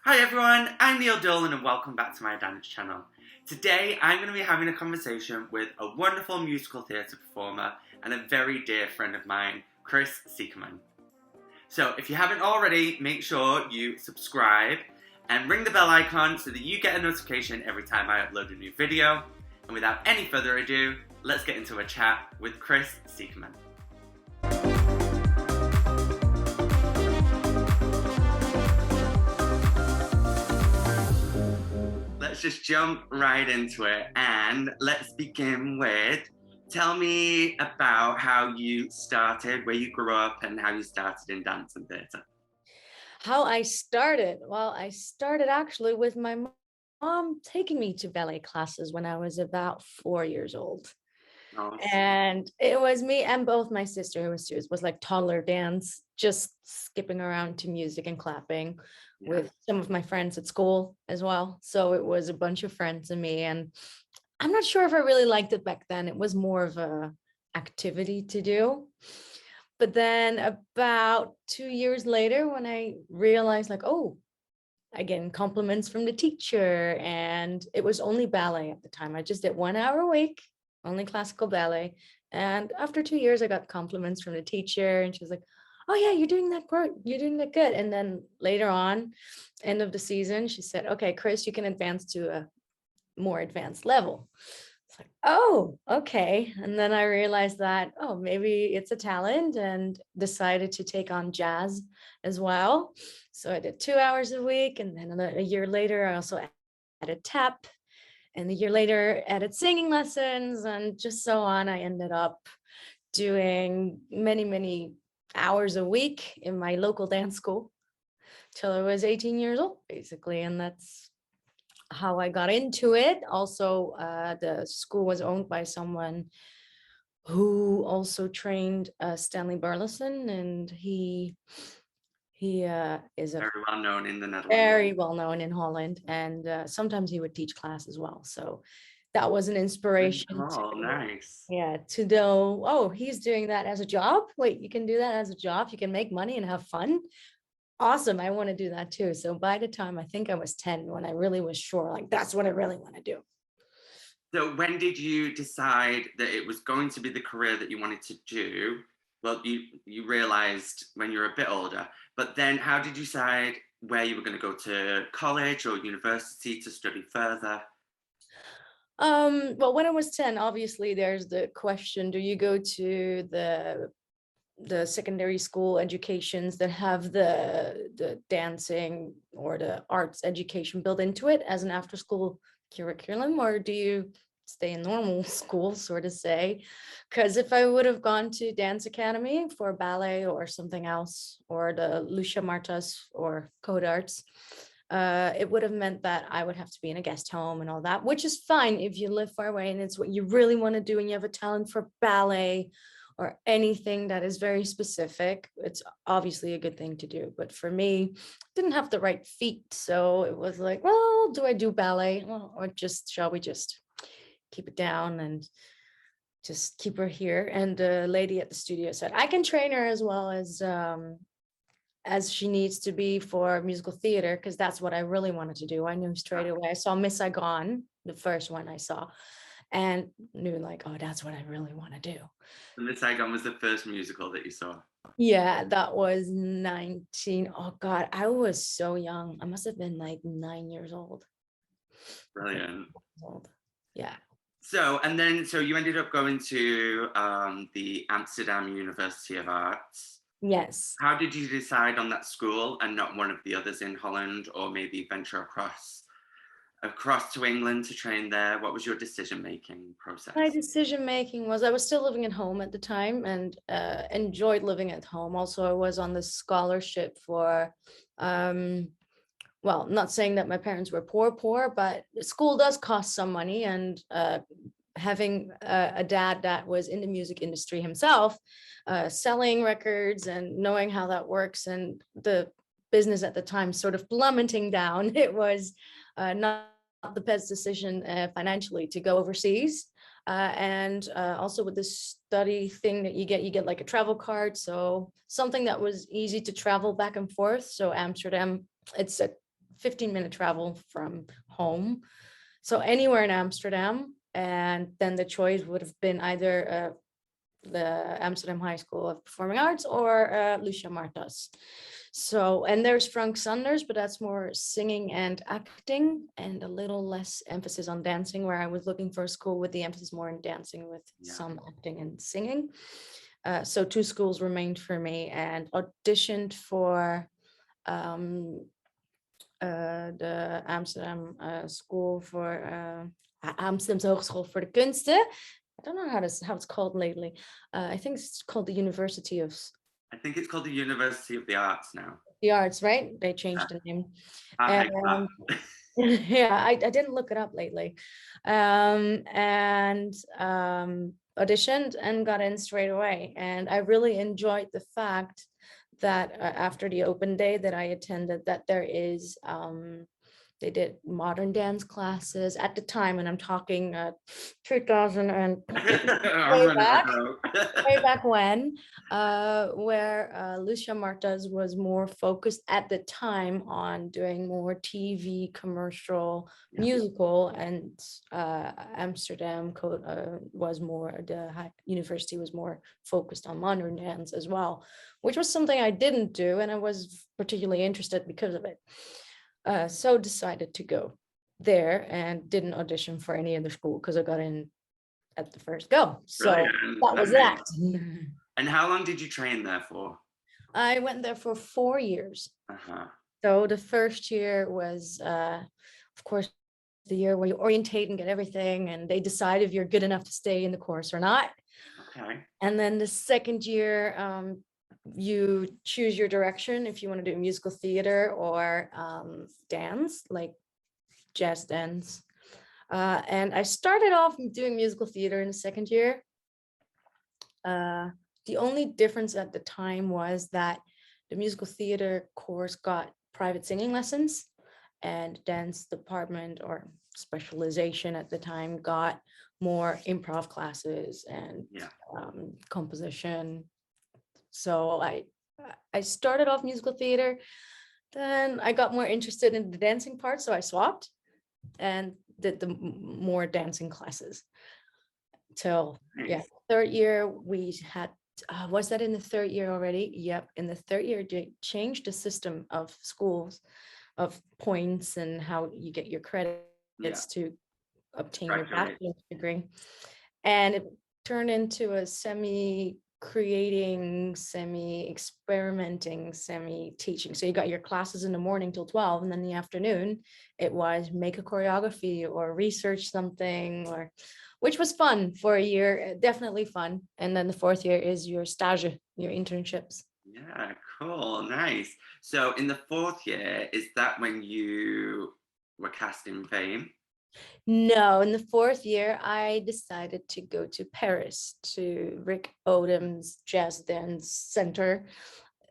Hi everyone, I'm Neil Dolan and welcome back to my dance channel. Today I'm going to be having a conversation with a wonderful musical theatre performer and a very dear friend of mine, Kris Siekerman. So if you haven't already, make sure you subscribe and ring the bell icon so that you get a notification every time I upload a new video. And without any further ado, let's get into a chat with Kris Siekerman. Let's just jump right into it and let's begin with tell me about how you started, where you grew up, and how you started in dance and theatre. How I started? Well, I started actually with my mom taking me to ballet classes when I was about 4 years old. Awesome. And it was me and both my sister who was like toddler dance, just skipping around to music and clapping Yeah. with some of my friends at school as well. So it was a bunch of friends and me. And I'm not sure if I really liked it back then. It was more of a activity to do. But then about 2 years later, when I realized like, oh, I get compliments from the teacher, and it was only ballet at the time. I just did 1 hour a week, only classical ballet. And after 2 years, I got compliments from the teacher, and she was like, "Oh yeah, you're doing that great. You're doing that good." And then later on, end of the season, she said, "Okay, Kris, you can advance to a more advanced level." It's like, oh, okay. And then I realized that, oh, maybe it's a talent, and decided to take on jazz as well. So I did 2 hours a week. And then a year later, I also added tap. And a year later, added singing lessons, and just so on. I ended up doing many, many hours a week in my local dance school till I was 18 years old, basically. And that's how I got into it. Also, the school was owned by someone who also trained Stanley Burleson, and he is a Very well known in the Netherlands. very well known in Holland, and sometimes he would teach class as well. So that was an Really inspiration cool, to, nice. yeah, to know, oh, he's doing that as a job. Wait, you can do that as a job. You can make money and have fun. Awesome. I want to do that too. So by the time I think I was 10, when I really was sure, like, that's what I really want to do. So when did you decide that it was going to be the career that you wanted to do? Well, you realized when you were a bit older, but then how did you decide where you were going to go to college or university to study further? Well, when I was 10, obviously there's the question, do you go to the secondary school educations that have the dancing or the arts education built into it as an after school curriculum, or do you stay in normal school, sort of say? Because if I would have gone to dance academy for ballet or something else, or the Lucia Martas or code arts, it would have meant that I would have to be in a guest home and all that, which is fine if you live far away and it's what you really want to do and you have a talent for ballet or anything that is very specific. It's obviously a good thing to do. But for me, didn't have the right feet. So it was like, well, do I do ballet? Well, or just, shall we just keep it down and just keep her here? And the lady at the studio said, I can train her as she needs to be for musical theater, because that's what I really wanted to do. I knew straight away. I saw Miss Saigon, the first one I saw, and knew like, oh, that's what I really want to do. And the Saigon was the first musical that you saw. Yeah, that was 19. Oh God, I was so young. I must have been like 9 years old. Brilliant. Old. Yeah. So you ended up going to the Amsterdam University of Arts. Yes. How did you decide on that school and not one of the others in Holland, or maybe venture across to England to train there? What was your decision making My process? decision making was, I was still living at home at the time, and enjoyed living at home. Also, I was on this scholarship for, well, not saying that my parents were poor, but school does cost some money. And having a dad that was in the music industry himself, selling records and knowing how that works, and the business at the time sort of plummeting down, it was not the best decision financially to go overseas. And also with this study thing that you get like a travel card. So something that was easy to travel back and forth. So Amsterdam, it's a 15-minute travel from home. So anywhere in Amsterdam. And then the choice would have been either the Amsterdam High School of Performing Arts or Lucia Martas. So, and there's Frank Sanders, but that's more singing and acting and a little less emphasis on dancing, where I was looking for a school with the emphasis more in dancing with some acting and singing. So 2 schools remained for me, and auditioned for de Amsterdam School for Amsterdamse Hogeschool voor de Kunsten. I don't know how it's called lately. I think it's called the University of. I think it's called the University of the Arts now. The Arts, right? They changed the name. Yeah, I didn't look it up lately. Auditioned and got in straight away. And I really enjoyed the fact that after the open day that I attended, that there is they did modern dance classes at the time, and I'm talking 2000 and way back when, where Lucia Martas was more focused at the time on doing more TV commercial musical, and Amsterdam was more, the university was more focused on modern dance as well, which was something I didn't do, and I was particularly interested because of it. So decided to go there and didn't audition for any other school because I got in at the first go. So that was that. And how long did you train there for? I went there for 4 years. So the first year was, of course, the year where you orientate and get everything, and they decide if you're good enough to stay in the course or not. Okay. And then the second year, you choose your direction if you want to do musical theater or dance, like jazz dance. And I started off doing musical theater in the second year. The only difference at the time was that the musical theater course got private singing lessons, and dance department or specialization at the time got more improv classes and composition. So I started off musical theater, then I got more interested in the dancing part, so I swapped and did the more dancing classes till third year. We had was that in the third year already? Yep, in the third year they changed the system of schools, of points and how you get your credits to obtain your bachelor's degree, and it turned into a semi-creating, semi-experimenting, semi-teaching. So you got your classes in the morning till 12, and then in the afternoon it was make a choreography or research something, or which was fun for a year, definitely fun. And then the fourth year is your stage, your internships. Yeah, cool, nice. So in the fourth year, is that when you were cast in Fame? No, in the fourth year, I decided to go to Paris, to Rick Odom's Jazz Dance Center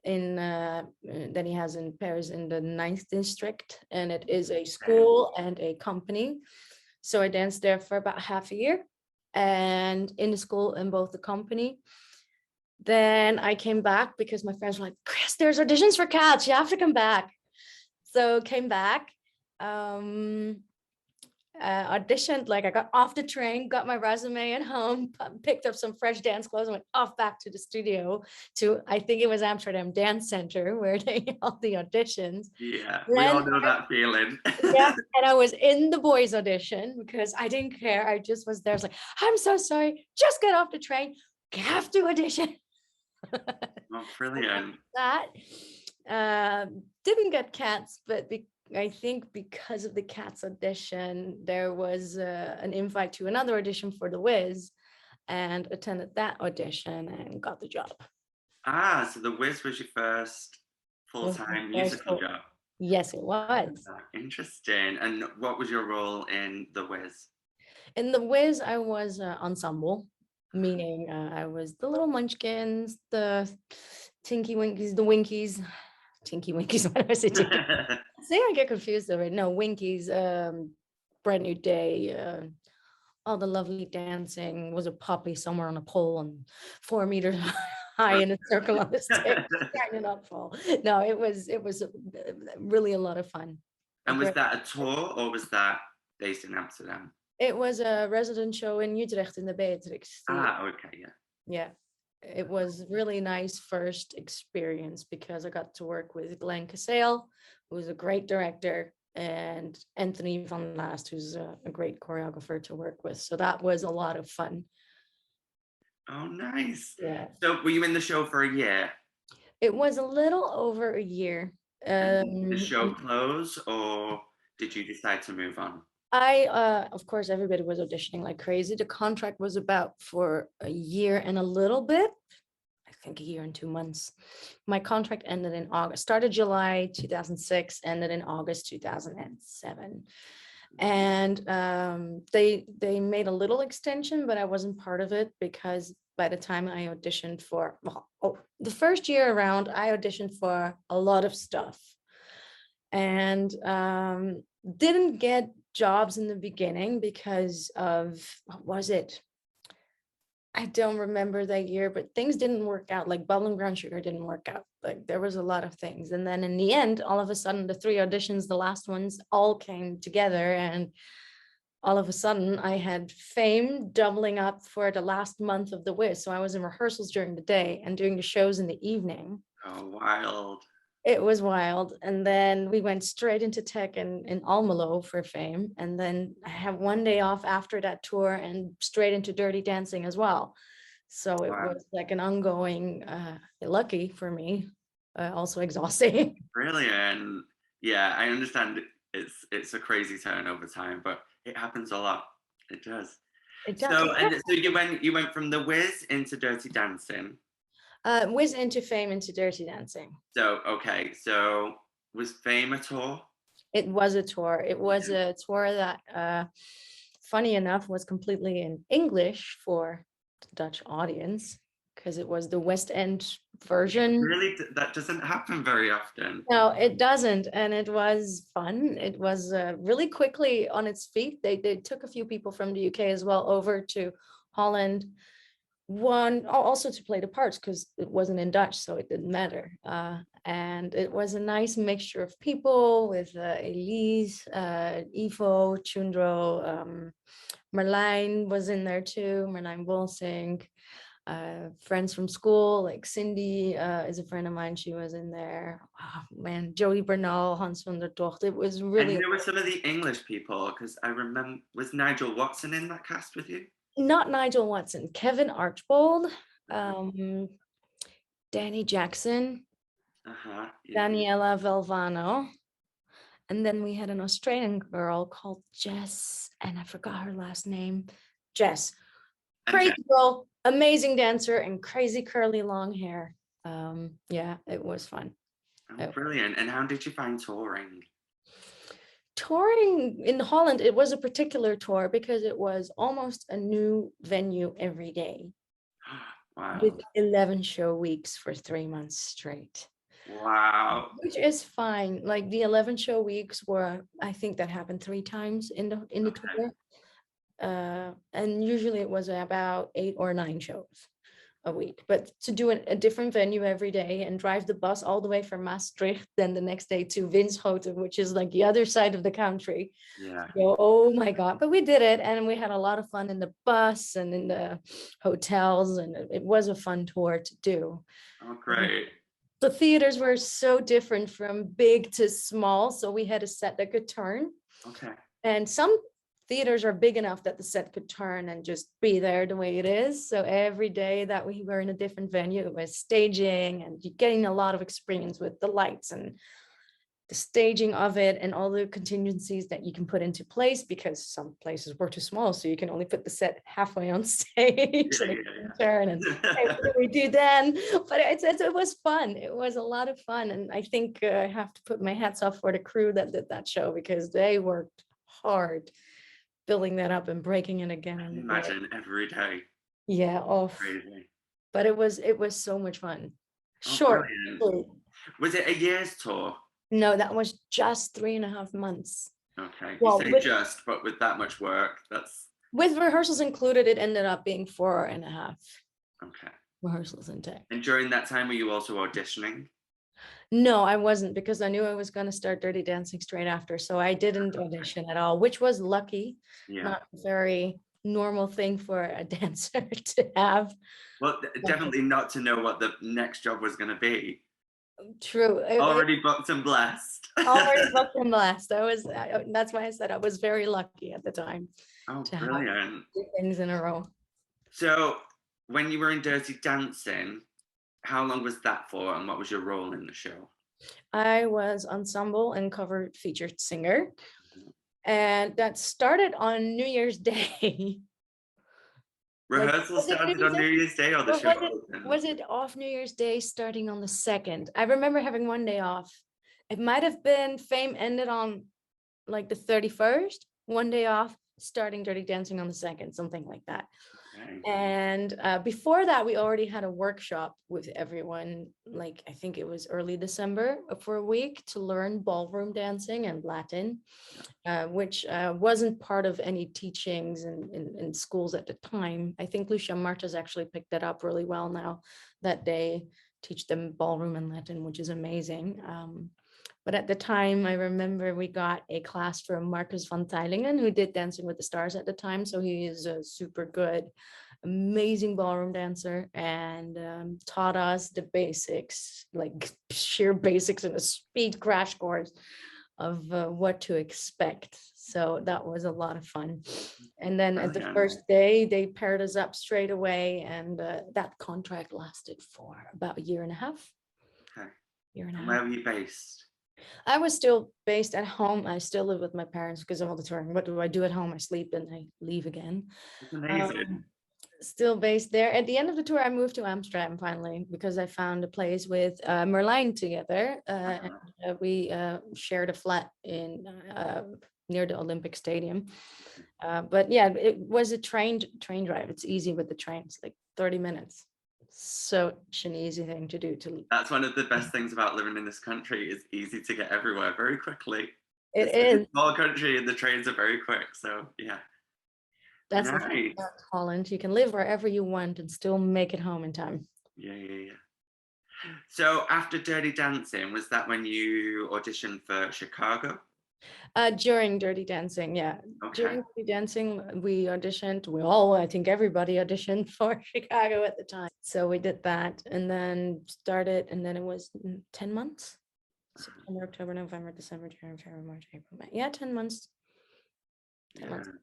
that he has in Paris in the 9th district. And it is a school and a company. So I danced there for about half a year, and in the school and both the company. Then I came back because my friends were like, Kris, there's auditions for Cats, you have to come back. So came back, auditioned, like I got off the train, got my resume at home, picked up some fresh dance clothes and went off back to the studio to, I think it was Amsterdam Dance Center, where they held the auditions. Yeah, we all know that feeling. Yeah, and I was in the boys audition because I didn't care. I just was there. I was like, I'm so sorry, just get off the train, you have to audition. Oh, brilliant. That didn't get Cats, but I think because of the Cats audition, there was an invite to another audition for The Wiz, and attended that audition and got the job. So The Wiz was your first full-time musical job? Yes, it was. Interesting. And what was your role in The Wiz? In The Wiz, I was ensemble, meaning I was the little munchkins, the Tinky Winkies, the Winkies. Tinky Winkies, why do I say Tinky? See, I get confused already. No, Winkies, Brand New Day, all the lovely dancing, was a puppy somewhere on a pole and 4 meters high in a circle on the stage, trying to not fall. No, it was really a lot of fun. a And was great. that a tour or was that based in Amsterdam? It was a resident show in Utrecht in the Beatrix Theater. Ah, okay, yeah. Yeah, it was really nice first experience because I got to work with Glenn Cassale, who's a great director, and Anthony van Laast, who's a great choreographer to work with. So that was a lot of fun. Oh, nice. Yeah, So were you in the show for a year? it was a little over a year. And did the show close or did you decide to move on? Of course, everybody was auditioning like crazy. The contract was about for a year and a little bit. I think a year and 2 months. My contract ended in August, started July 2006, ended in August 2007. And they made a little extension, but I wasn't part of it because by the time I auditioned for, the first year around, I auditioned for a lot of stuff and didn't get jobs in the beginning because of, what was it? I don't remember that year, but things didn't work out. Like Bubbling Brown Sugar didn't work out. Like there was a lot of things. And then in the end, all of a sudden, the 3 auditions, the last ones all came together. And all of a sudden, I had fame doubling up for the last month of the Wiz. So I was in rehearsals during the day and doing the shows in the evening. Oh, wild. It was wild. And then we went straight into tech in Almelo for fame. And then I have one day off after that tour and straight into Dirty Dancing as well. So it Wow. was like an ongoing, lucky for me, also exhausting. Brilliant. Yeah, I understand it's a crazy turn over time, but it happens a lot. It does. It does. So you went from The Wiz into Dirty Dancing. Whiz into fame into Dirty Dancing. So okay, so was Fame a tour? It was a tour. It was a tour that, funny enough, was completely in English for the Dutch audience because it was the West End version. Really, that doesn't happen very often. No, it doesn't, and it was fun. It was really quickly on its feet. They took a few people from the UK as well over to Holland. One also to play the parts because it wasn't in Dutch, so it didn't matter. And it was a nice mixture of people with Elise, Ivo, Chundro, Marlijn was in there too, Marlijn Wolsink. Friends from school, like Cindy is a friend of mine. She was in there. Oh, man, Jodie Bernal, Hans van der Tocht. It was really. And who were some of the English people? Because I remember, was Nigel Watson in that cast with you? Not Nigel Watson, Kevin Archbold, Danny Jackson, Yeah. Daniela Velvano. And then we had an Australian girl called Jess, and I forgot her last name. Jess. Crazy girl, amazing dancer, and crazy curly long hair. Yeah, it was fun. Oh, brilliant. And how did you find touring? Touring in Holland, it was a particular tour because it was almost a new venue every day. Wow. With 11 show weeks for 3 months straight. Wow. Which is fine. Like the 11 show weeks were, I think that happened 3 times in the tour. And usually it was about 8 or 9 shows a week, but to do a different venue every day and drive the bus all the way from Maastricht, then the next day to Winschoten, which is like the other side of the country. Yeah. So, oh my God, but we did it and we had a lot of fun in the bus and in the hotels, and it was a fun tour to do. Oh, great. The theaters were so different from big to small, so we had a set that could turn. Okay. And some theaters are big enough that the set could turn and just be there the way it is. So every day that we were in a different venue, it was staging and getting a lot of experience with the lights and the staging of it and all the contingencies that you can put into place, because some places were too small, so you can only put the set halfway on stage. Turn and hey, what do we do then? But it was fun. It was a lot of fun, and I think I have to put my hats off for the crew that did that show because they worked hard building that up and breaking it again. And imagine every day. Yeah, Crazy. But it was so much fun. Oh, short. Was it a year's tour? No, that was just 3.5 months. Okay. Well, you say just, but with that much work, that's. With rehearsals included, it ended up being 4.5. Okay. Rehearsals and tech. And during that time, were you also auditioning? No, I wasn't, because I knew I was going to start Dirty Dancing straight after. So I didn't audition at all, which was lucky, Yeah. not a very normal thing for a dancer to have. Well, definitely not to know what the next job was going to be. True. It Already booked and blessed. already booked and blessed. That's why I said I was very lucky at the time Oh, to have brilliant. 2 things in a row. So, when you were in Dirty Dancing, how long was that for, and what was your role in the show? I was ensemble and cover featured singer, Mhm. and that started on New Year's Day. Like, Rehearsal was it New started Year's on Day? New Year's Day, or the Or show was it opened? was it off New Year's Day starting on the 2nd? I remember having one day off. It might have been Fame ended on like the 31st, one day off, starting Dirty Dancing on the 2nd, something like that. Okay. And before that, we already had a workshop with everyone, like I think it was early December, for a week to learn ballroom dancing and Latin, which wasn't part of any teachings in schools at the time. I think Lucia Marta's actually picked that up really well now that they teach them ballroom and Latin, which is amazing. But at the time, I remember we got a class from Marcus van Teilingen, who did Dancing with the Stars at the time. So he is a super good, amazing ballroom dancer, and taught us the basics, like sheer basics in a speed crash course of what to expect. So that was a lot of fun. And then at the Brilliant. first day, they paired us up straight away, and that contract lasted for about a year and a half. Okay. Year and a And half. where were you based? I was still based at home. I still live with my parents because of all the touring. What do I do at home? I sleep and I leave again. It's amazing. Um, Still based there. At the end of the tour, I moved to Amsterdam finally because I found a place with Merlijn together. And we shared a flat in near the Olympic Stadium. But yeah, it was a train drive. It's easy with the train. It's like 30 minutes. Such an easy thing to do. That's one of the best things about living in this country, is easy to get everywhere very quickly. It It's a is. small country and the trains are very quick. So yeah. That's the thing Nice. about Holland. You can live wherever you want and still make it home in time. Yeah, yeah, yeah. So after Dirty Dancing, was that when you auditioned for Chicago? During Dirty Dancing, yeah. Okay. During Dirty Dancing, we auditioned. I think everybody auditioned for Chicago at the time. So we did that and then started, and then it was 10 months. September, October, November, December, January, February, March, April, May. Yeah, 10 months. 10 Yeah, months. It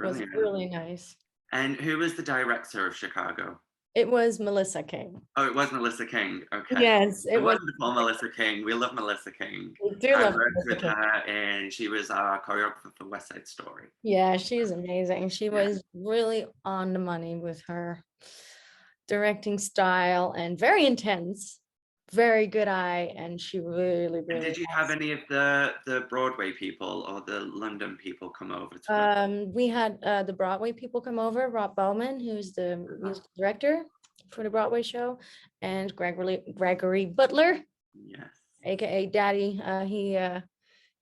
was brilliant. really nice. And who was the director of Chicago? It was Melissa King. Oh, it was Melissa King. Okay. Yes, The it was. wonderful Melissa King. We love Melissa King. We do I love worked Melissa with King. her and she was our choreographer for West Side Story. Yeah, she's amazing. She Yeah. was really on the money with her directing style and very intense, very good eye, and she really, And really did you have any of the Broadway people or the London people come over to work? we had the Broadway people come over, Rob Bowman, who's the music director for the Broadway show, and Gregory Butler, Yes. aka Daddy.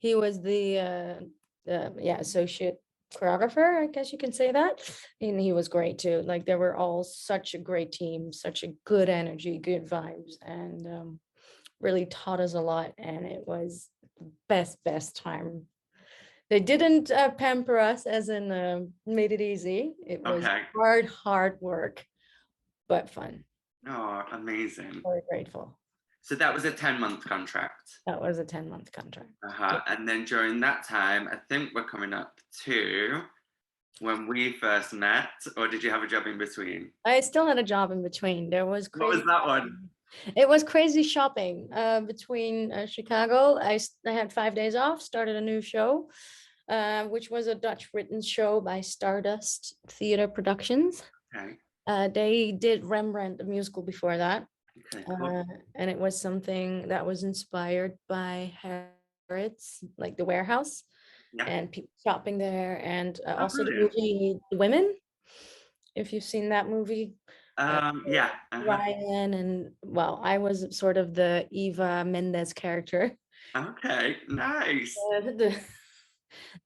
He was the associate choreographer, I guess you can say that. And he was great too. Like they were all such a great team, such a good energy, good vibes, and really taught us a lot. And it was best time. They didn't pamper us as in made it easy. It was Okay. hard work, but fun. Oh, amazing. Very grateful. So that was a 10-month contract. That was a 10-month contract. And then during that time, I think we're coming up to when we first met, or did you have a job in between? I still had a job in between. There was What was crazy. that one? It was crazy shopping between Chicago. I had 5 days off, started a new show, which was a Dutch written show by Stardust Theater Productions. Okay. They did Rembrandt, the musical, before that. Okay, cool. And it was something that was inspired by Harrods, like the warehouse, Yeah. and people shopping there. And also the brilliant. movie Women, if you've seen that movie. Yeah. Ryan, and well, I was sort of the Eva Mendes character, Okay, nice.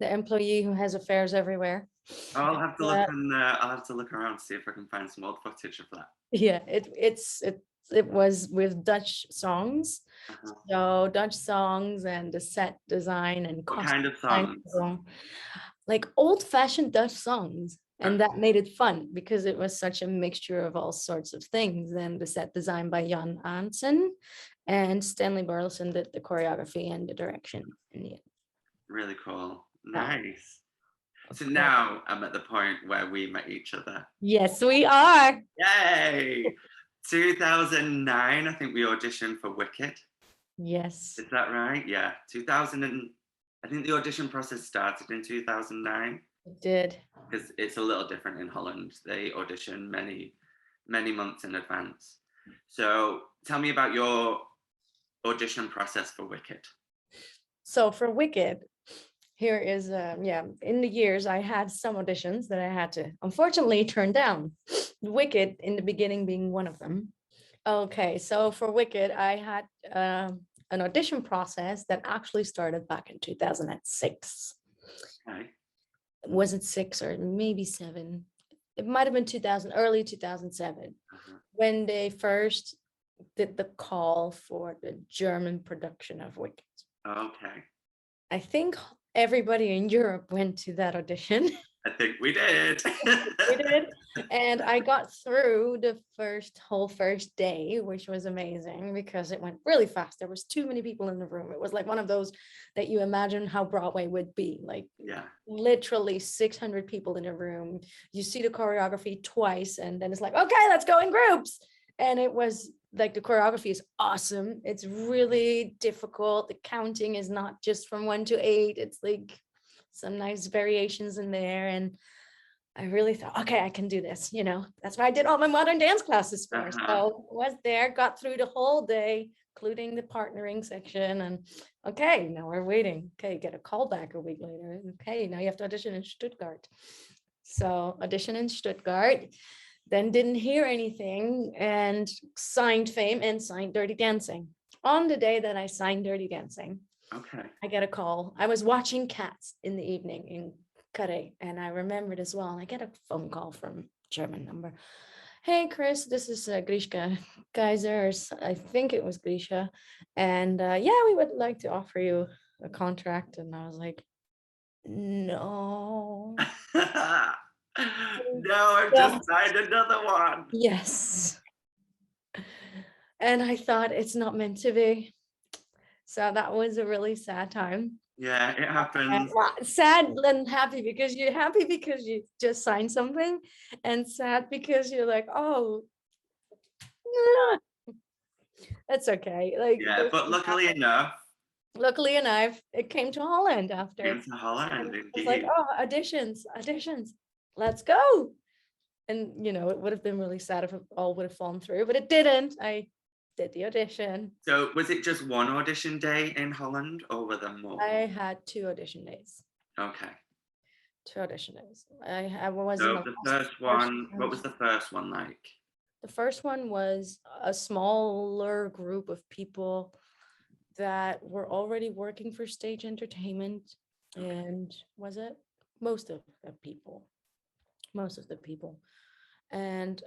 the employee who has affairs everywhere. I'll have to look I'll have to look around to see if I can find some old footage of that. Yeah, it's It was with Dutch songs. Uh-huh. So Dutch songs and the set design and What costume kind of design, songs? like old-fashioned Dutch songs. And Okay. that made it fun because it was such a mixture of all sorts of things. And the set design by Jan Arntzen and Stanley Burleson did the choreography and the direction in the end. Really cool. Oh, Nice. of So course. now I'm at the point where we met each other. Yes, we are. Yay! 2009, I think we auditioned for Wicked. Yes, Is that right? Yeah. 2000 and I think the audition process started in 2009 it did. because it's a little different in Holland. They audition many months in advance. So tell me about your audition process for Wicked. So for Wicked, here is in the years I had some auditions that I had to unfortunately turn down. Wicked in the beginning being one of them. Okay, so for Wicked, I had an audition process that actually started back in 2006. Okay. Was it 6 or maybe 7? It might have been 2000, early 2007, Uh-huh. when they first did the call for the German production of Wicked. Okay. I think everybody in Europe went to that audition. I think we did. We did. And I got through the first day, which was amazing because it went really fast. There was too many people in the room. It was like one of those that you imagine how Broadway would be, like Yeah. literally 600 people in a room. You see the choreography twice and then it's like, okay, let's go in groups. And it was like the choreography is awesome. It's really difficult. The counting is not just from 1 to 8. It's like some nice variations in there. And I really thought, okay, I can do this. That's why I did all my modern dance classes for. Uh-huh. So was there, got through the whole day, including the partnering section. And okay, now we're waiting. Okay, get a call back a week later. Okay, now you have to audition in Stuttgart. So audition in Stuttgart, then didn't hear anything and signed Fame and signed Dirty Dancing. On the day that I signed Dirty Dancing, Okay. I get a call. I was watching Cats in the evening in Carré, and I remembered as well. And I get a phone call from German number. Hey, Kris, this is Grishka Kaiser. I think it was Grisha. And yeah, we would like to offer you a contract. And I was like, no. No, I've just signed another one. Yes. And I thought it's not meant to be. So that was a really sad time. Yeah, it happens. Sad and happy because you're happy because you just signed something, and sad because you're like, oh, that's okay. Like, Yeah, but luckily enough, it came to Holland after. came to Holland, It's like, indeed. oh, auditions, let's go. And it would have been really sad if it all would have fallen through, but it didn't. I did the audition. So was it just one audition day in Holland or were there more? I had 2 audition days. Okay. 2 audition days. I was in So the first one, what was the first one like? The first one was a smaller group of people that were already working for stage entertainment. And was it most of the people? And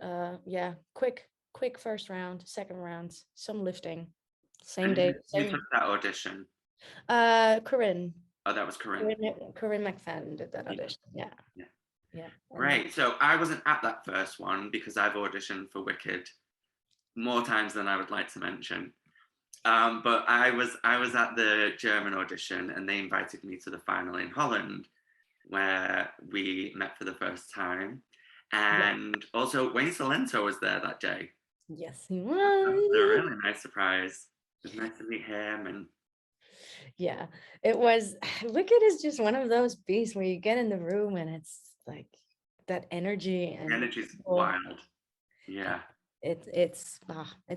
yeah, quick first round, second round, some lifting, same And day. who took that audition? Corinne. Oh, that was Corinne. Corinne McFadden did that audition. Yeah. Right. So I wasn't at that first one because I've auditioned for Wicked more times than I would like to mention. But I was at the German audition and they invited me to the final in Holland where we met for the first time. And also Wayne Salento was there that day. Yes, he That was a was. really nice surprise. It was nice to meet him. And Yeah, it was. Wicked is just one of those beasts where you get in the room and it's like that energy and the energy's wild. Yeah. It's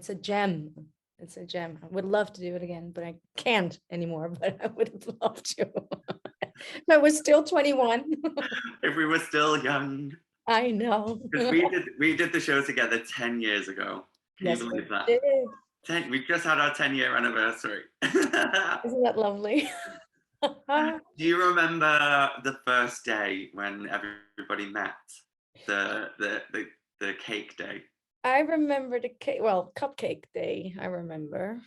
a gem. It's a gem. I would love to do it again, but I can't anymore. But I would have loved to. I was still 21. If we were still young. I know. Because we did the show together 10 years ago. Can you believe that? Did. We just had our 10-year anniversary. Isn't that lovely? Do you remember the first day when everybody met? The cake day? I remember the cake, well, cupcake day, I remember.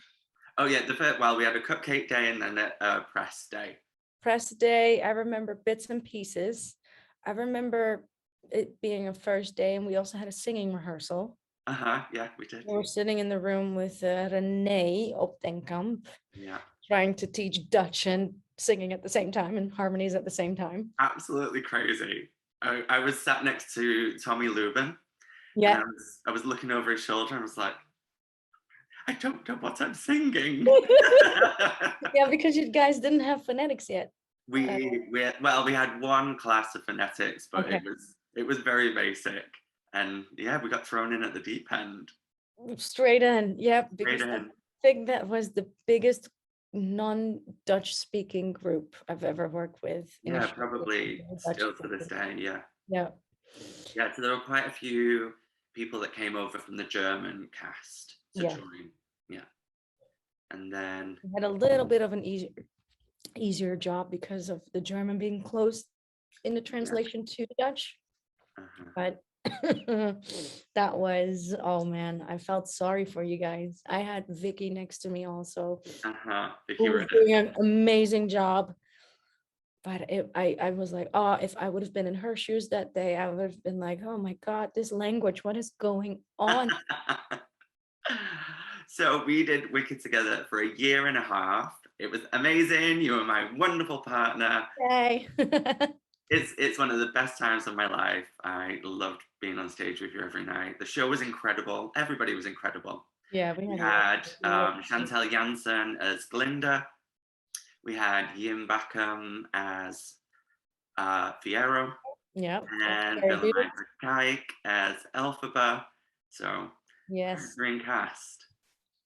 Oh yeah, the first, well, we had a cupcake day and then a press day. Press day, I remember bits and pieces. I remember it being a first day, and we also had a singing rehearsal. Yeah, we did. We were sitting in the room with Renee Opdenkamp, Yeah, trying to teach Dutch and singing at the same time and harmonies at the same time. absolutely crazy. I was sat next to Tommy Lubin, and Yeah. I was looking over his shoulder and I was like, I don't know what I'm singing. Yeah, because you guys didn't have phonetics yet. We had one class of phonetics, but Okay. it was very basic, and yeah, we got thrown in at the deep end. Straight in. Yeah, Straight because I in. think that was the biggest non-Dutch speaking group I've ever worked with in a Yeah, show. probably Dutch still to this speaking. day. Yeah, Yeah. yeah. So there were quite a few people that came over from the German cast to Yeah. join. Yeah, and then We had a little bit of an easier job because of the German being closed in the yeah, translation to Dutch. uh-huh, But that was, oh man, I felt sorry for you guys. I had Vicky next to me also, Vicky who was Ritter. doing an amazing job. But I was like, oh, if I would have been in her shoes that day, I would have been like, oh my God, this language, what is going on? So we did Wicked together for a year and a half. It was amazing. You were my wonderful partner. Yay. It's one of the best times of my life. I loved being on stage with you every night. The show was incredible. Everybody was incredible. Yeah, we We had had a Chantel Janssen as Glinda. We had Yim Backham as Fiero, yeah, and very Willem good. Kijk as Elphaba. So, Yes, green cast.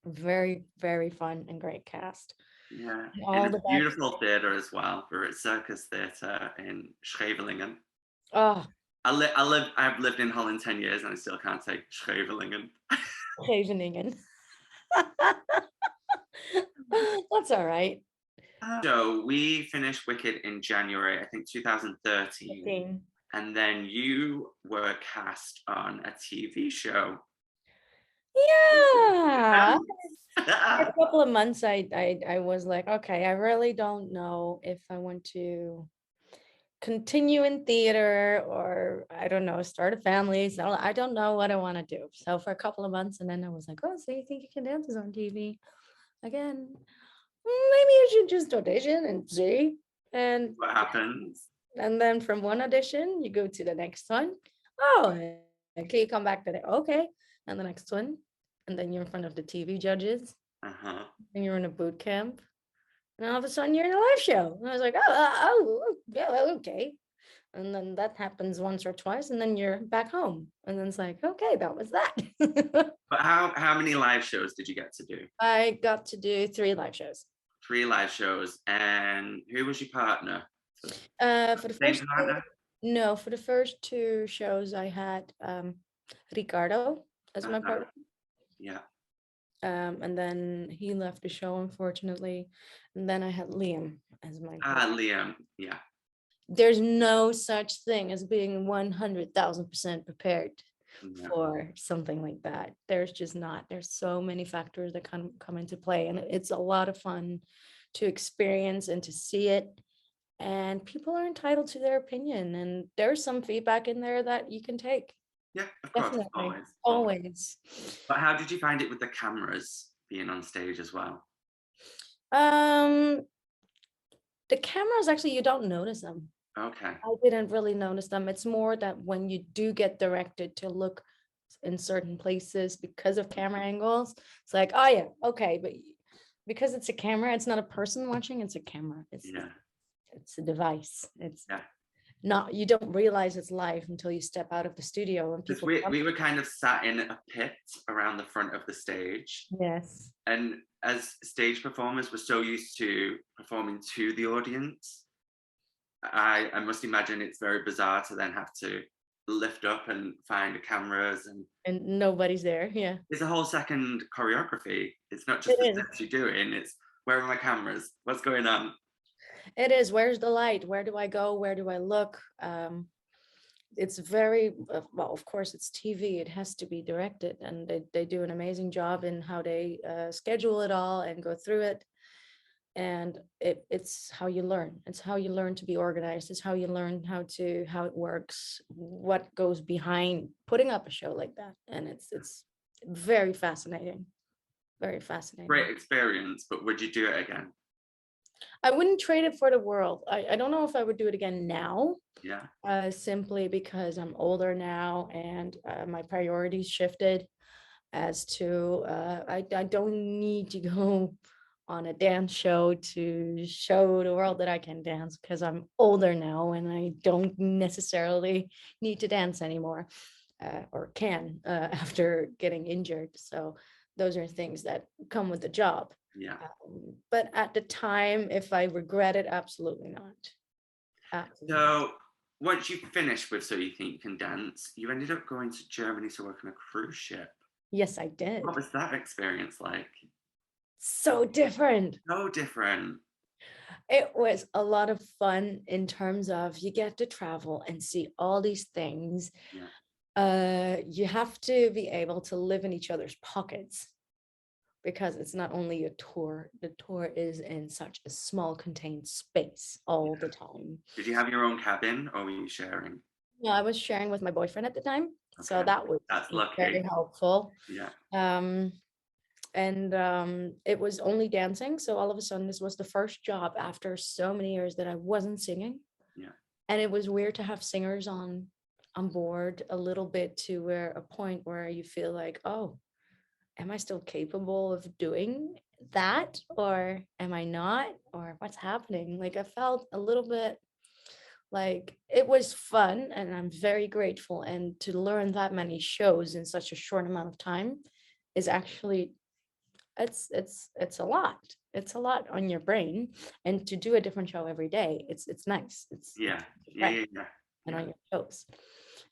very, very fun and great cast. Yeah, And in all a the back. beautiful theatre as well. We're at Circus Theatre in Scheveningen. Oh, I've lived in Holland 10 years and I still can't say Scheveningen. Scheveningen. That's all right. So we finished Wicked in January, I think 2013. Okay. And then you were cast on a TV show. Yeah. For a couple of months, I was like, okay, I really don't know if I want to continue in theater or I don't know, start a family. So I don't know what I want to do. So for a couple of months, and then I was like, oh, so you think you can dance on TV again? Maybe you should just audition and see. And What happens? and then from one audition, you go to the next one. Oh, okay, you come back to the okay, and the next one, and then you're in front of the TV judges, Uh-huh. and you're in a boot camp, and all of a sudden you're in a live show. And I was like, yeah, well, okay. And then that happens once or twice, and then you're back home. And then it's like, okay, that was that. But how many live shows did you get to do? I got to do 3 live shows. 3 live shows. And who was your partner? For the Same first two, partner? no, for the first 2 shows, I had Ricardo as my Uh-huh. partner. Yeah. And then he left the show, unfortunately. And then I had Liam as my partner. Liam. Yeah. There's no such thing as being 100,000% prepared No. for something like that. There's just not. There's so many factors that come into play, and it's a lot of fun to experience and to see it. And people are entitled to their opinion, and there's some feedback in there that you can take. Yeah, of course. Definitely, Always. Always. always. But how did you find it with the cameras being on stage as well? Um, the cameras actually, you don't notice them. Okay. I didn't really notice them. It's more that when you do get directed to look in certain places because of camera angles, it's like, oh yeah, okay, but because it's a camera, it's not a person watching, it's a camera. Yeah. It's a device. It's Yeah. not, you don't realize it's live until you step out of the studio and Because people come. we were kind of sat in a pit around the front of the stage. Yes. And as stage performers, we're so used to performing to the audience. I must imagine it's very bizarre to then have to lift up and find the cameras, and And nobody's there. Yeah. it's a whole second choreography. It's not just It the is. steps you're doing, it's where are my cameras? What's going on? It is. Where's the light? Where do I go? Where do I look? it's very well, of course it's TV, it has to be directed, and they do an amazing job in how they schedule it all and go through it. And it's how you learn, it's how you learn to be organized, it's how you learn how it works, what goes behind putting up a show like that. And it's very fascinating, very fascinating. Great experience, but would you do it again? I wouldn't trade it for the world. I don't know if I would do it again now, Yeah. simply because I'm older now and my priorities shifted as to I don't need to go on a dance show to show the world that I can dance, because I'm older now and I don't necessarily need to dance anymore, or can after getting injured. So those are things that come with the job. Yeah. But at the time, if I regret it, absolutely not. Absolutely. So once you finished with So You Think You Can Dance, you ended up going to Germany to work on a cruise ship. Yes, I did. What was that experience like? So different. So different. It was a lot of fun in terms of you get to travel and see all these things. Yeah. You have to be able to live in each other's pockets, because it's not only a tour, the tour is in such a small contained space all the time. Did you have your own cabin or were you sharing? No, I was sharing with my boyfriend at the time, so Okay. that was That's very lucky. helpful. Yeah. And it was only dancing, so all of a sudden this was the first job after so many years that I wasn't singing. Yeah. And it was weird to have singers on board a little bit, to where a point where you feel like, oh, am I still capable of doing that, or am I not, or what's happening? Like, I felt a little bit like it was fun, and I'm very grateful. And to learn that many shows in such a short amount of time is actually, it's a lot. It's a lot on your brain, and to do a different show every day, it's nice. Yeah. It's Yeah. fresh Yeah. Yeah. and Yeah. on your toes.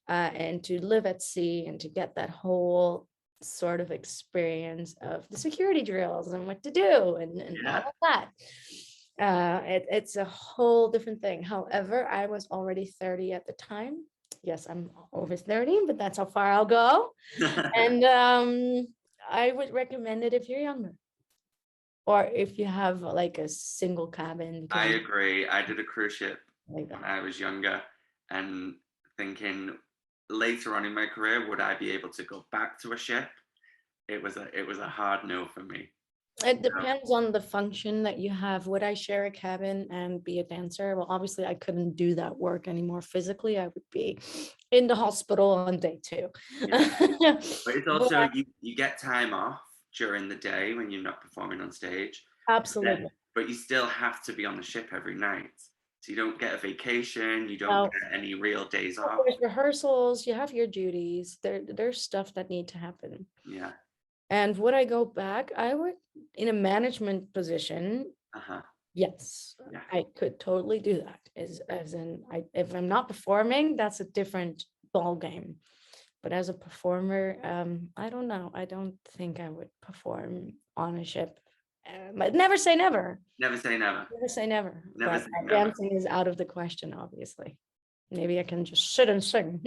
And to live at sea and to get that whole sort of experience of the security drills and what to do and Yeah. all of that. It's a whole different thing. However, I was already 30 at the time. Yes, I'm over 30, but that's how far I'll go. And I would recommend it if you're younger, or if you have like a single cabin. I agree. I did a cruise ship Like when that. I was younger and thinking later on in my career, would I be able to go back to a ship? It was a hard no for me. It depends on the function that you have. Would I share a cabin and be a dancer? Well, obviously I couldn't do that work anymore physically. I would be in the hospital on day 2. Yeah. But it's But also you get time off during the day when you're not performing on stage. absolutely. But you still have to be on the ship every night. So you don't get a vacation, you don't Now, get any real days off. there's rehearsals, you have your duties. There's stuff that need to happen. Yeah. And would I go back? I would, in a management position. Uh-huh. Yes, Yeah. I could totally do that. If I'm not performing, that's a different ball game. But as a performer, I don't know. I don't think I would perform on a ship. But never say never. Never say never. Never say never. Never But say never. dancing is out of the question, obviously. Maybe I can just sit and sing.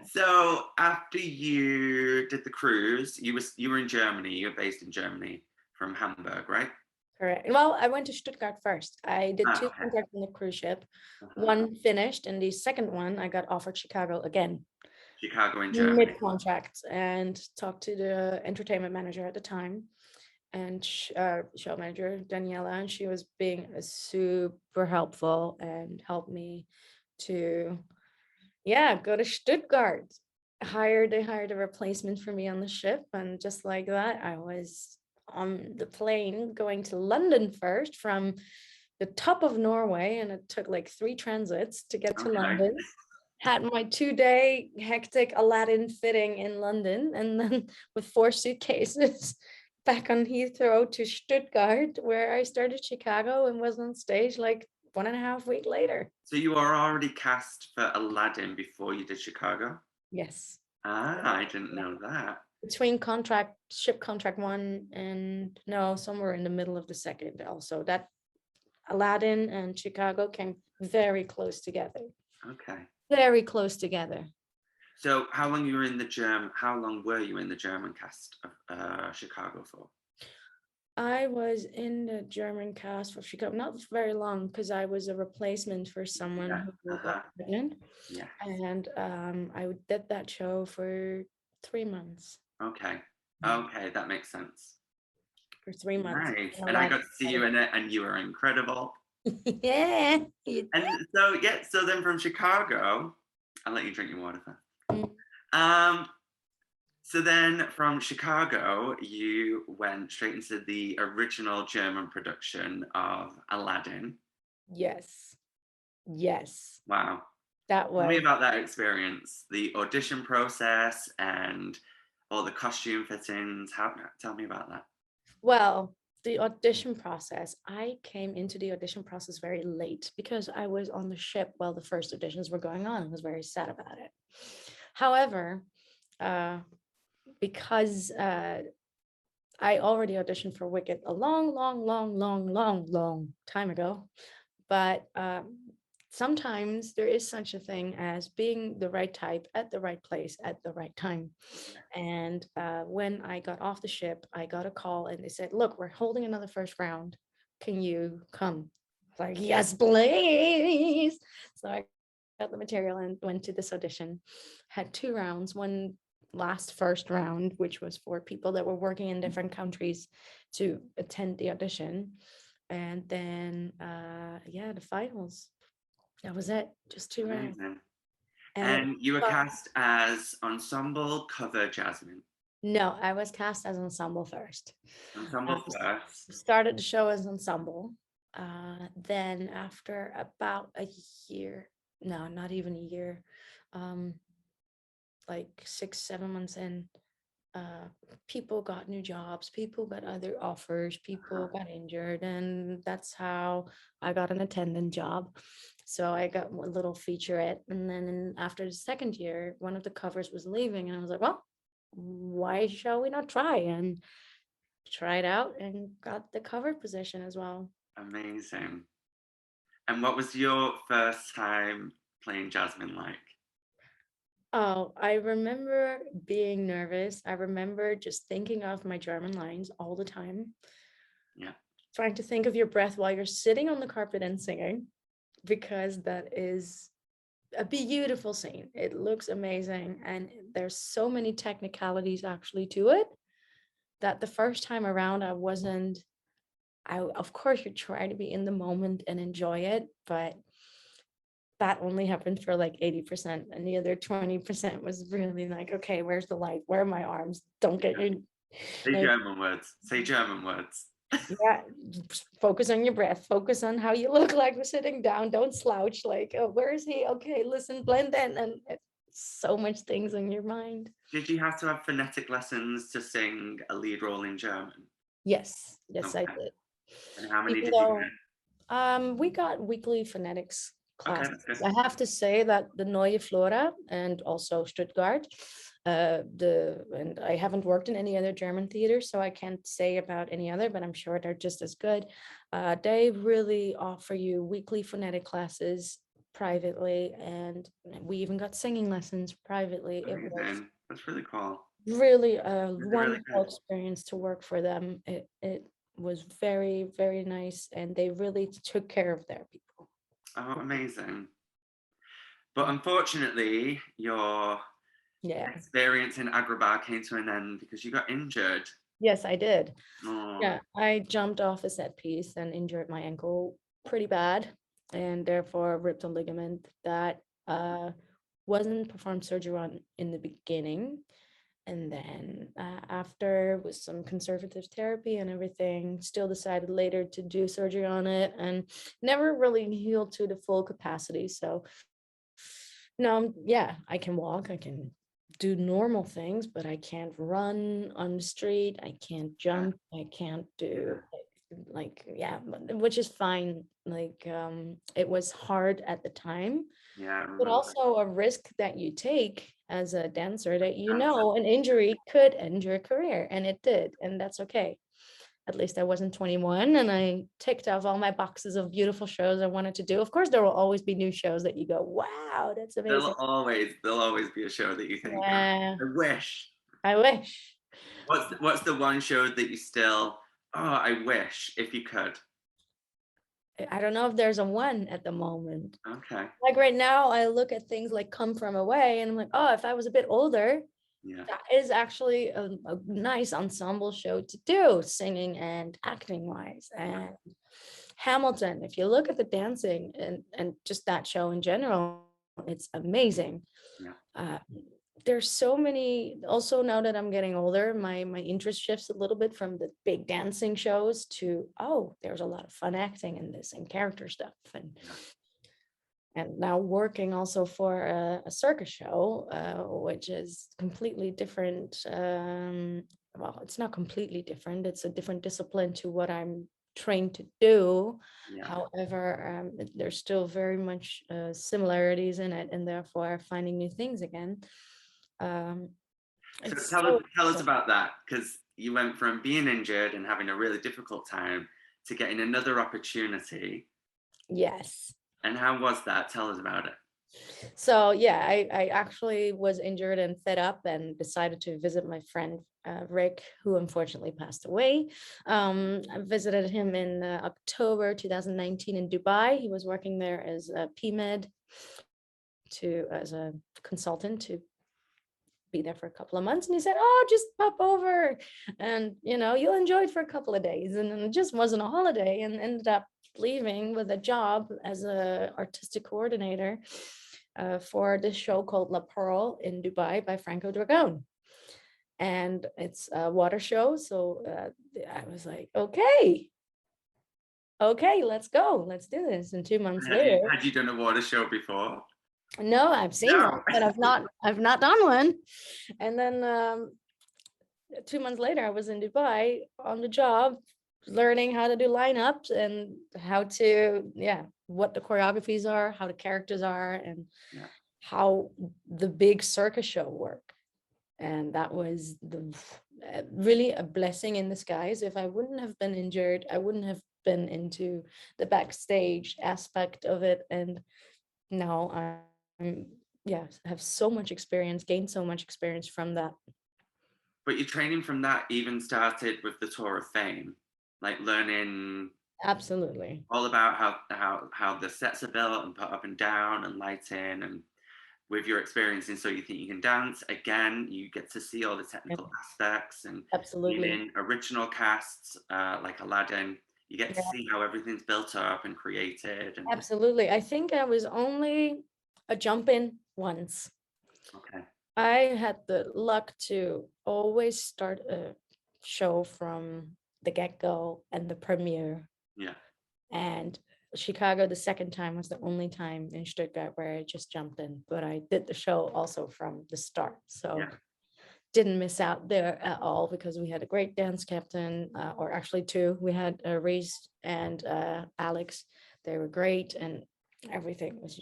So after you did the cruise, you were in Germany. You were based in Germany from Hamburg, right? Correct. Well, I went to Stuttgart first. I did 2 Okay. contracts on the cruise ship. Uh-huh. One finished, and the second one I got offered Chicago again. Chicago in Germany. Mid-contract, and talked to the entertainment manager at the time, and show manager Daniela, and she was being super helpful and helped me to go to Stuttgart. They hired a replacement for me on the ship, and just like that, I was on the plane going to London first from the top of Norway, and it took like 3 transits to get to London. Had my 2-day hectic Aladdin fitting in London, and then with 4 suitcases back on Heathrow to Stuttgart, where I started Chicago and was on stage like 1.5 weeks later. So you were already cast for Aladdin before you did Chicago? Yes. I didn't know that. Between ship contract 1 and somewhere in the middle of the second, also that Aladdin and Chicago came very close together. Okay. very close together. So how long were you in the German cast of Chicago for? I was in the German cast for Chicago, not very long, because I was a replacement for someone Yeah. who got Uh-huh. pregnant, Yes. and I did that show for 3 months. Okay. Okay, that makes sense. For 3 months, Nice. and a And I lot got to see you in it and you were incredible. yeah. And so yeah, so then from Chicago, I'll let you drink your water first. Mm, Um, so then from Chicago, you went straight into the original German production of Aladdin. yes, yes, Wow. that Tell me was. about that experience, the audition process and all the costume fittings. Tell me about that. Well, the audition process, I came into the audition process very late because I was on the ship while the first auditions were going on. I was very sad about it. However, uh, because I already auditioned for Wicked a long, long, long, long, long, long time ago, but sometimes there is such a thing as being the right type at the right place at the right time. And when I got off the ship, I got a call and they said, "Look, we're holding another first round. Can you come?" Like, yes, please. So I got the material and went to this audition. Had 2 rounds. One last first round, which was for people that were working in different countries to attend the audition. And then, yeah, the finals. That was it. Just 2 rounds. Amazing. And it And you were was cast as ensemble cover Jasmine. No, I was cast as ensemble first. Ensemble We first. started the show as ensemble. Then after about a year, no, not even a year, um, like 6, 7 months in, uh, people got new jobs, people got other offers, people got injured, and that's how I got an attendant job. So I got a little featurette, and then after the second year, one of the covers was leaving, and I was like, well, why shall we not try? And tried out and got the cover position as well. Amazing. And what was your first time playing Jasmine like? Oh, I remember being nervous. I remember just thinking of my German lines all the time, Yeah. trying to think of your breath while you're sitting on the carpet and singing, because that is a beautiful scene. It looks amazing. And there's so many technicalities actually to it that the first time around, of course, you try to be in the moment and enjoy it, but that only happened for like 80%, and the other 20% was really like, okay, where's the light, where are my arms, don't get your Say like, German words. Say German words. yeah, focus on your breath, focus on how you look like we're sitting down, don't slouch, like, oh, where is he, okay, listen, blend in, and it's so much things in your mind. Did you have to have phonetic lessons to sing a lead role in German? Yes, I Okay. did. And how many Even did you though get? we got weekly phonetics Okay, classes. that's good. I have to say that the Neue Flora and also Stuttgart, and I haven't worked in any other German theater, so I can't say about any other, but I'm sure they're just as good. They really offer you weekly phonetic classes privately, and we even got singing lessons privately. It was Amazing. That's really cool. really a Really, really wonderful good. experience to work for them. It was very, very nice, and they really took care of their people. Oh, amazing. But unfortunately, your Yeah. experience in Agrabah came to an end because you got injured. Yes, I did. Oh, Yeah, I jumped off a set piece and injured my ankle pretty bad, and therefore ripped a ligament that wasn't performed surgery on in the beginning. And then after, with some conservative therapy and everything, still decided later to do surgery on it, and never really healed to the full capacity. So no, yeah, I can walk, I can do normal things, but I can't run on the street, I can't yeah, jump, I can't yeah, do yeah, which is fine. It was hard at the time, yeah, I but remember. also a risk that you take as a dancer, that Cancer. an injury could end your career, and it did, and that's okay. At least I wasn't 21, and I ticked off all my boxes of beautiful shows I wanted to do. Of course, there will always be new shows that you go, wow, that's amazing. There'll always be a show that you think, "God, Yeah, I wish." I wish. What's the one show that you still, oh, I wish if you could? I don't know if there's a one at the moment. Okay. Like right now, I look at things like Come From Away, and I'm like, oh, if I was a bit older, Yeah. that is actually a nice ensemble show to do, singing and acting wise. And Hamilton, if you look at the dancing and just that show in general, it's amazing. Yeah. Uh, there's so many. Also, now that I'm getting older, my interest shifts a little bit from the big dancing shows to, oh, there's a lot of fun acting in this and character stuff. And now working also for a circus show, which is completely different. Well, it's not completely different. It's a different discipline to what I'm trained to do. Yeah. However, there's still very much similarities in it, and therefore finding new things again. So It's tell us about that, because you went from being injured and having a really difficult time to getting another opportunity. yes. And how was that? Tell us about it. So yeah, I actually was injured and fed up and decided to visit my friend Rick, who unfortunately passed away. I visited him in October 2019 in Dubai. He was working there as a PMed as a consultant to be there for a couple of months, and he said, oh, just pop over and you'll enjoy it for a couple of days. And then it just wasn't a holiday, and ended up leaving with a job as a artistic coordinator for this show called La Pearl in Dubai by Franco Dragone. And it's a water show, so I was like, okay, let's go, let's do this. And 2 months later, Had you done a water show before? no, I've seen No. one, but I've not done one. And then 2 months later, I was in Dubai on the job, learning how to do lineups and how to, what the choreographies are, how the characters are, and how the big circus show work. And that was really a blessing in disguise. If I wouldn't have been injured, I wouldn't have been into the backstage aspect of it. And now I'm have so much experience, gained so much experience from that. But your training from that even started with the Tour of Fame, like learning Absolutely. all about how the sets are built and put up and down and lighting, and with your experience in So You Think You Can Dance, again, you get to see all the technical aspects, and Absolutely. in original casts like Aladdin, you get to see how everything's built up and created. And absolutely. I think I was only a jump in once. okay. I had the luck to always start a show from the get-go and the premiere. Yeah. And Chicago, the second time, was the only time in Stuttgart where I just jumped in, but I did the show also from the start. So didn't miss out there at all, because we had a great dance captain, or actually two. We had Reese and Alex. They were great, and everything was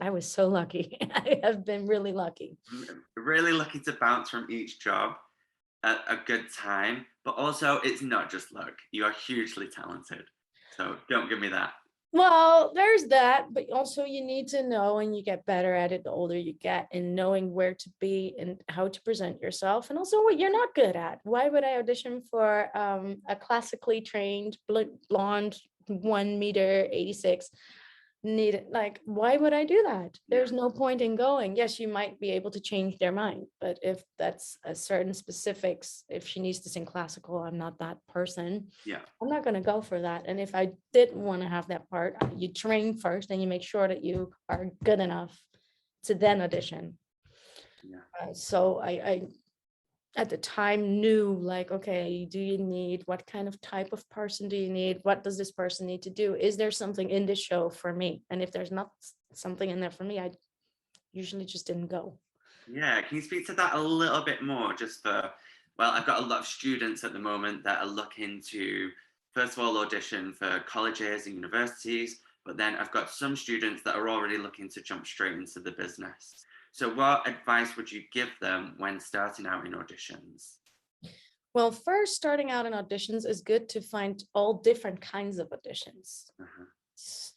I was so lucky. I have been really lucky. Really lucky to bounce from each job at a good time, but also it's not just luck. You are hugely talented. So don't give me that. Well, there's that, but also you need to know, and you get better at it the older you get, in knowing where to be and how to present yourself, and also what you're not good at. Why would I audition for a classically trained blonde 1 meter 86 why would I do that? There's no point in going. Yes, you might be able to change their mind, but if that's a certain specifics, if she needs to sing classical, I'm not that person. I'm not going to go for that. And if I did want to have that part, you train first and you make sure that you are good enough to then audition. So I at the time knew, like, okay, what kind of type of person do you need? What does this person need to do? Is there something in this show for me? And if there's not something in there for me, I usually just didn't go. Yeah, can you speak to that a little bit more? I've got a lot of students at the moment that are looking to, first of all, audition for colleges and universities, but then I've got some students that are already looking to jump straight into the business. So what advice would you give them when starting out in auditions? Well, first, starting out in auditions is good to find all different kinds of auditions, Uh-huh.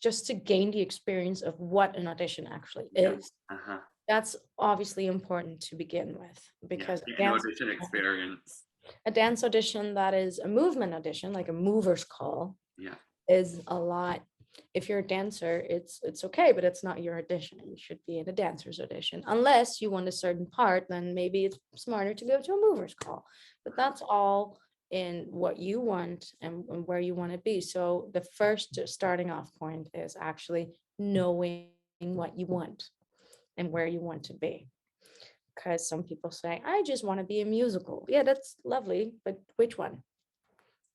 just to gain the experience of what an audition actually Yeah. is. Uh-huh. That's obviously important to begin with, Yeah. because Get an audition experience. a dance audition that is a movement audition, like a mover's call, Yeah. is a lot. If you're a dancer, it's okay, but it's not your audition. You should be in a dancer's audition. Unless you want a certain part, then maybe it's smarter to go to a mover's call. But that's all in what you want and where you want to be. So the first starting off point is actually knowing what you want and where you want to be. Because some people say, I just want to be a musical. Yeah, that's lovely, but which one?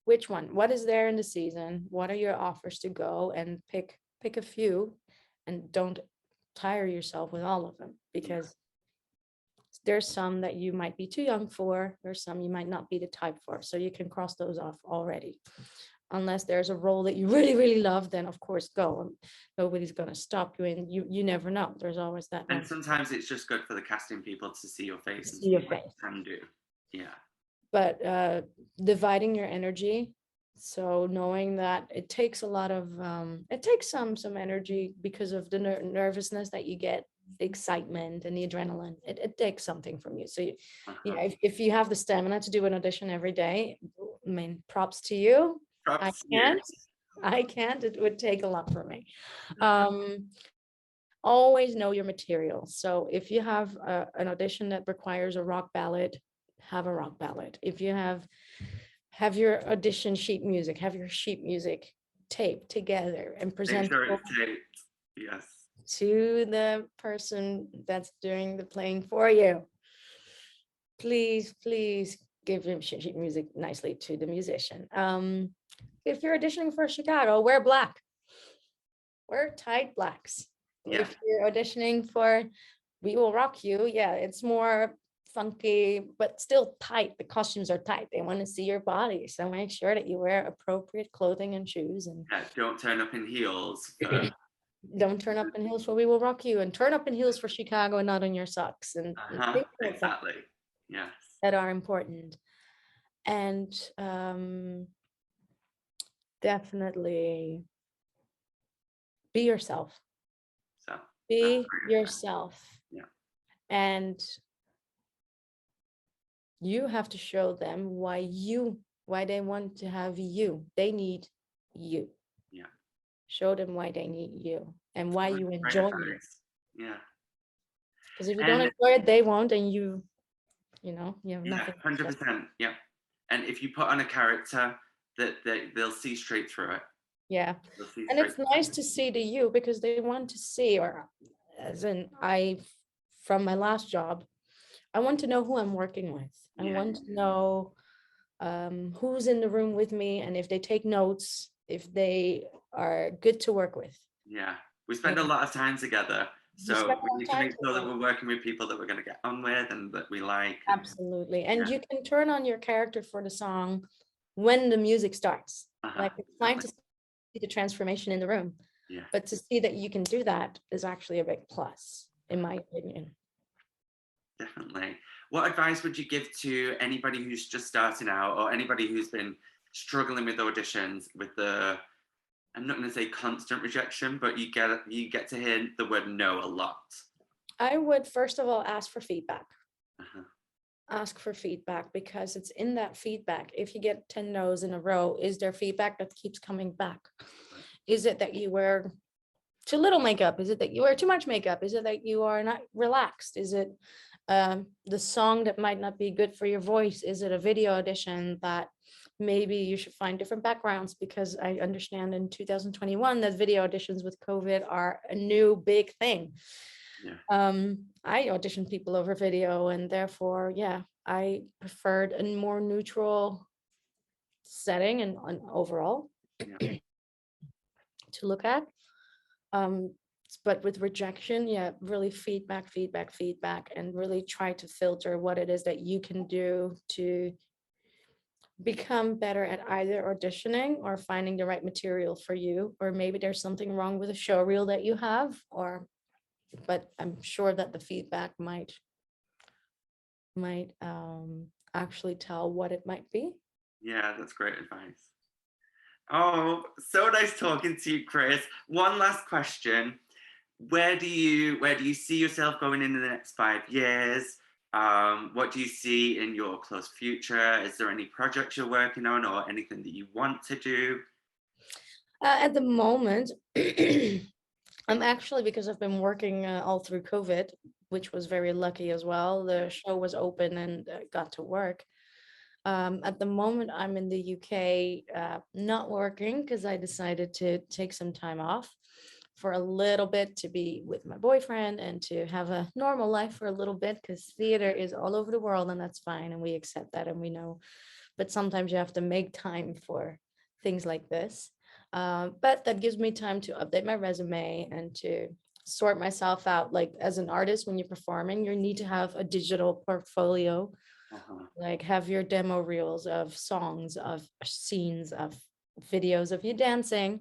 Which one? What is there in the season? What are your offers to go, and pick a few, and don't tire yourself with all of them, Yeah. because there's some that you might be too young for, there's some you might not be the type for. So you can cross those off already. Unless there's a role that you really, really love, then of course go. Nobody's gonna stop you, and you never know. There's always that And one sometimes it's just good for the casting people to see your to face and see see your what face. you can do. Yeah. But dividing your energy, so knowing that it takes a lot of it takes some energy because of the nervousness that you get, the excitement and the adrenaline. It takes something from you. So Uh-huh. if you have the stamina to do an audition every day, I mean, props to you. I Props to you. can't. I can't. It would take a lot for me. um Always know your material. So if you have an audition that requires a rock ballad, have a rock ballad. If you have your audition sheet music, have your sheet music taped together and Make sure presentable it's taped. Yes. to the person that's doing the playing for you. Please, please give your sheet music nicely to the musician. If you're auditioning for Chicago, wear black. Wear tight blacks. Yeah. If you're auditioning for We Will Rock You, yeah, it's more funky, but still tight. The costumes are tight. They want to see your body. So make sure that you wear appropriate clothing and shoes, and Yeah. Don't turn up in heels. For, don't turn up in heels for We Will Rock You, and turn up in heels for Chicago and not on your socks, and uh-huh. things like that Exactly. Yes. that are important. And definitely be yourself. So that's Be great advice. yourself. Yeah. And you have to show them why they want to have you. They need you. Yeah. Show them why they need you and why you Great enjoy it. advice. Yeah. Because if you don't And enjoy it, they won't, and you have yeah, nothing to show. 100%. Yeah. And if you put on a character that they'll see straight through it. Yeah. They'll see And straight it's through nice to see the you, because they want to see, or as in from my last job, I want to know who I'm working with. I it. Yeah. want to know who's in the room with me, and if they take notes, if they are good to work with. Yeah. We spend a And lot of time together. you spend So a we lot need of to time make sure that together. we're working with people that we're going to get on with and that we like. And Absolutely. And yeah. you can turn on your character for the song when the music starts. Uh-huh. Like, it's fine to see the transformation in the room, Yeah. but to see that you can do that is actually a big plus, in my opinion. Definitely. What advice would you give to anybody who's just starting out or anybody who's been struggling with auditions with the, I'm not going to say constant rejection, but you get to hear the word no a lot. I would first of all ask for feedback. Uh-huh. Ask for feedback, because it's in that feedback. If you get 10 no's in a row, is there feedback that keeps coming back? Is it that you wear too little makeup? Is it that you wear too much makeup? Is it that you are not relaxed? Is it the song that might not be good for your voice? Is it a video audition that maybe you should find different backgrounds? Because I understand in 2021 that video auditions with COVID are a new big thing. Yeah. I auditioned people over video, and therefore, yeah, I preferred a more neutral setting and overall Yeah. to look at. But with rejection, yeah, really feedback, and really try to filter what it is that you can do to become better at either auditioning or finding the right material for you, or maybe there's something wrong with a show reel that you have, but I'm sure that the feedback might actually tell what it might be. Yeah, that's great advice. Oh, so nice talking to you, Kris. One last question. Where do you see yourself going in the next 5 years? What do you see in your close future? Is there any projects you're working on or anything that you want to do? At the moment, I'm actually, because I've been working all through COVID, which was very lucky as well. The show was open and got to work. At the moment, I'm in the UK, not working because I decided to take some time off for a little bit to be with my boyfriend and to have a normal life for a little bit, because theater is all over the world and that's fine. And we accept that and we know. But sometimes you have to make time for things like this. But that gives me time to update my resume and to sort myself out. Like as an artist, when you're performing, you need to have a digital portfolio, Uh-huh. like have your demo reels of songs, of scenes, of videos of you dancing,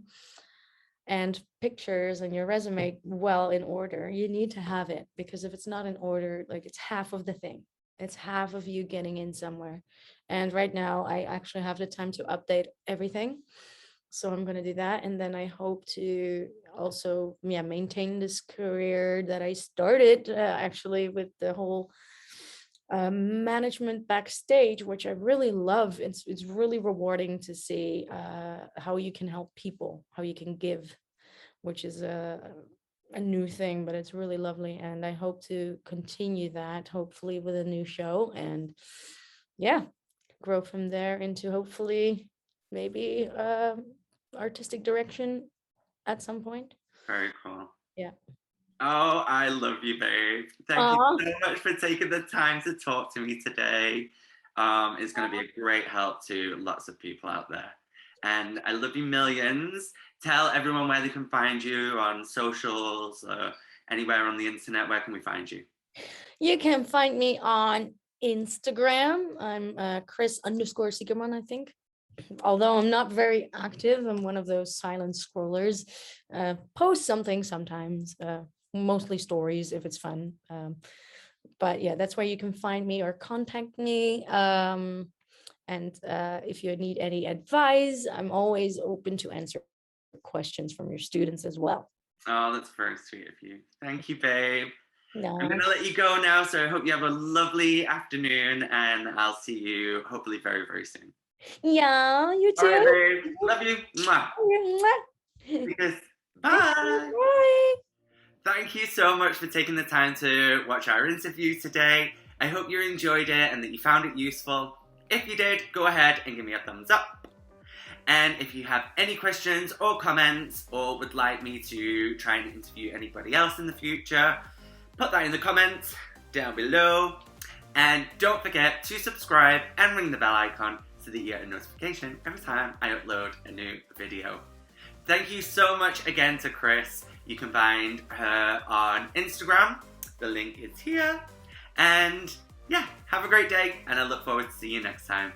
and pictures, and your resume well in order. You need to have it, because if it's not in order, like it's half of the thing. It's half of you getting in somewhere. And right now I actually have the time to update everything. So I'm going to do that, and then I hope to also, yeah, maintain this career that I started, actually, with the whole management backstage, which I really love. It's really rewarding to see how you can help people, how you can give, which is a new thing, but it's really lovely. And I hope to continue that, hopefully with a new show, and yeah, grow from there into hopefully maybe artistic direction at some point. Very cool. Yeah. Oh, I love you, babe. Thank you Aw. so much for taking the time to talk to me today. It's going to be a great help to lots of people out there. And I love you millions. Tell everyone where they can find you on socials, anywhere on the internet. Where can we find you? You can find me on Instagram. I'm Kris_Siekerman, I think. Although I'm not very active, I'm one of those silent scrollers. Post something sometimes, mostly stories if it's fun. But yeah, that's where you can find me or contact me. And if you need any advice, I'm always open to answer questions from your students as well. Oh, that's very sweet of you. Thank you, babe. I'm going No. to let you go now. So I hope you have a lovely afternoon and I'll see you hopefully very, very soon. Yeah, you All right, too. babe. Love you. Mwah. Because, bye. Bye. Thank you so much for taking the time to watch our interview today. I hope you enjoyed it and that you found it useful. If you did, go ahead and give me a thumbs up. And if you have any questions or comments or would like me to try and interview anybody else in the future, put that in the comments down below. And don't forget to subscribe and ring the bell icon so that you get a notification every time I upload a new video. Thank you so much again to Kris. You can find her on Instagram. The link is here. And yeah, have a great day and I look forward to seeing you next time.